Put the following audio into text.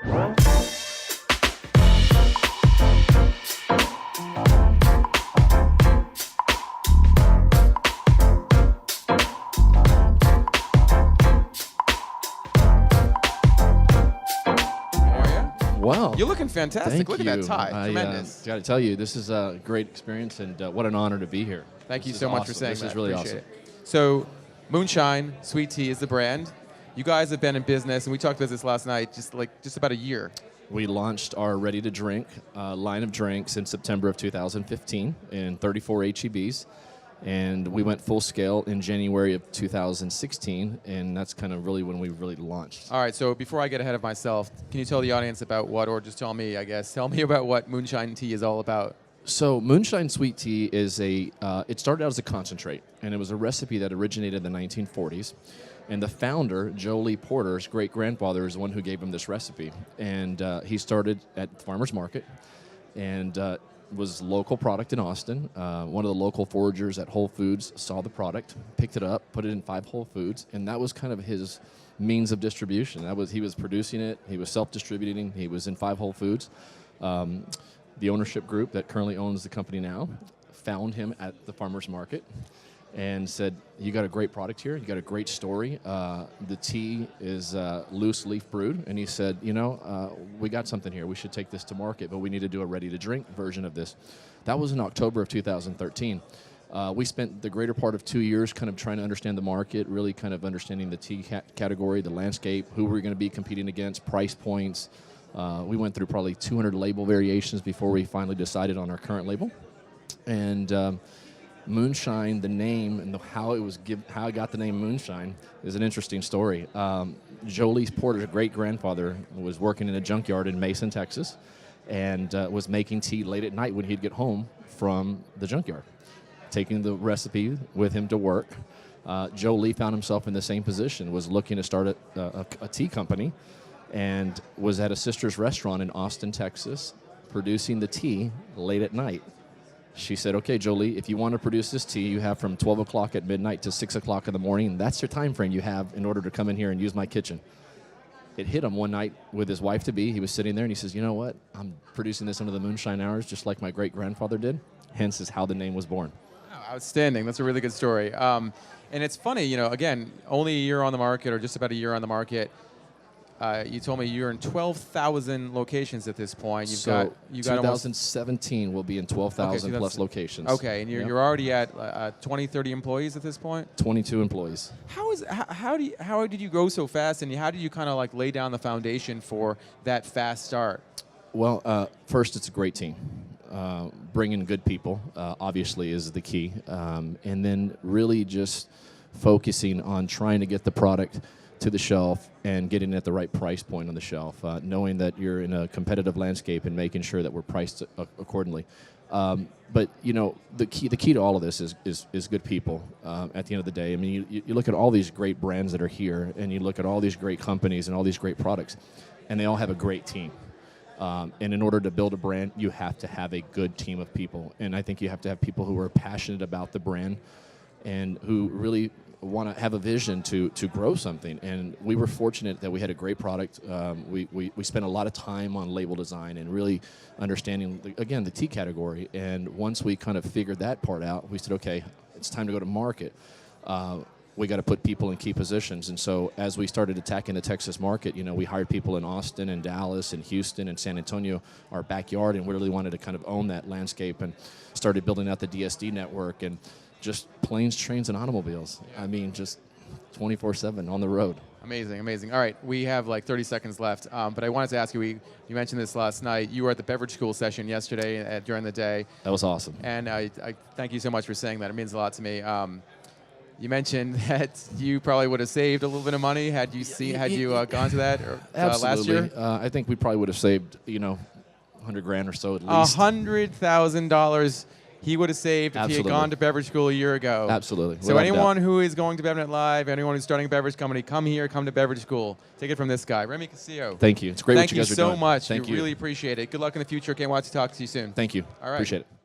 Wow. You're looking fantastic. Thank Look you. at that tie. Tremendous. Got to tell you, this is a great experience, and what an honor to be here. Thank you so much for saying that. This is really Appreciate awesome. it. So, Moonshine Sweet Tea is the brand. You guys have been in business, and we talked about this last night, just about a year. We launched our ready-to-drink line of drinks in September of 2015 in 34 HEBs. And we went full scale in January of 2016, and that's kind of really when we really launched. All right, so before I get ahead of myself, can you tell the audience about what, or just tell me, I guess, tell me about what Moonshine Tea is all about? So Moonshine Sweet Tea is it started out as a concentrate, and it was a recipe that originated in the 1940s. And the founder, Joe Lee Porter's great-grandfather, is the one who gave him this recipe. And he started at the farmer's market, and was local product in Austin. One of the local foragers at Whole Foods saw the product, picked it up, put it in 5 Whole Foods, and that was kind of his means of distribution. He was producing it, he was self-distributing, he was in 5 Whole Foods. The ownership group that currently owns the company now found him at the farmer's market and said, you got a great product here, you got a great story. The tea is loose leaf brewed, and he said, we got something here, we should take this to market, but we need to do a ready-to-drink version of this. That was in October of 2013. We spent the greater part of 2 years kind of trying to understand the market, really kind of understanding the tea category, the landscape, who we were going to be competing against, price points. We went through probably 200 label variations before we finally decided on our current label. And Moonshine, the name and how I got the name Moonshine is an interesting story. Joe Lee Porter's great-grandfather was working in a junkyard in Mason, Texas, and was making tea late at night when he'd get home from the junkyard, taking the recipe with him to work. Joe Lee found himself in the same position, was looking to start a tea company, and was at a sister's restaurant in Austin, Texas, producing the tea late at night. She said, okay, Jolie, if you want to produce this tea, you have from 12 o'clock at midnight to 6 o'clock in the morning. That's your time frame you have in order to come in here and use my kitchen. It hit him one night with his wife-to-be. He was sitting there, and he says, you know what? I'm producing this under the Moonshine Hours just like my great-grandfather did. Hence is how the name was born. Oh, outstanding. That's a really good story. And it's funny, again, only a year on the market, or just about a year on the market. You told me you're in 12,000 locations at this point. You've got 2017 will be in 12,000 plus locations. Okay, and you're already at 20, 30 employees at this point? 22 employees. How did you go so fast, and how did you kind of like lay down the foundation for that fast start? Well, first, it's a great team. Bringing good people, obviously, is the key. And then really just focusing on trying to get the product to the shelf and getting it at the right price point on the shelf, knowing that you're in a competitive landscape and making sure that we're priced accordingly. But the key to all of this is good people. At the end of the day, I mean, you look at all these great brands that are here, and you look at all these great companies and all these great products, and they all have a great team. And in order to build a brand, you have to have a good team of people, and I think you have to have people who are passionate about the brand and who really want to have a vision to grow something. And we were fortunate that we had a great product. We spent a lot of time on label design and really understanding, again, the tea category. And once we kind of figured that part out, we said, okay, it's time to go to market. We got to put people in key positions. And so as we started attacking the Texas market, we hired people in Austin and Dallas and Houston and San Antonio, our backyard, and we really wanted to kind of own that landscape and started building out the DSD network and just planes, trains, and automobiles. Yeah. I mean, just 24/7 on the road. Amazing, amazing. All right, we have like 30 seconds left, but I wanted to ask you, you mentioned this last night, you were at the beverage school session yesterday during the day. That was awesome. And I thank you so much for saying that. It means a lot to me. You mentioned that you probably would have saved a little bit of money had you gone to that last year. I think we probably would have saved, $100 grand or so at least. $100,000 he would have saved if he had gone to beverage school a year ago. Absolutely. So anyone who is going to BevNet Live, anyone who's starting a beverage company, come here, come to beverage school. Take it from this guy, Remmy Castillo. Thank you. It's great what you guys are doing. Thank you so much. Thank you. Really appreciate it. Good luck in the future. Can't wait to talk to you soon. Thank you. All right. Appreciate it.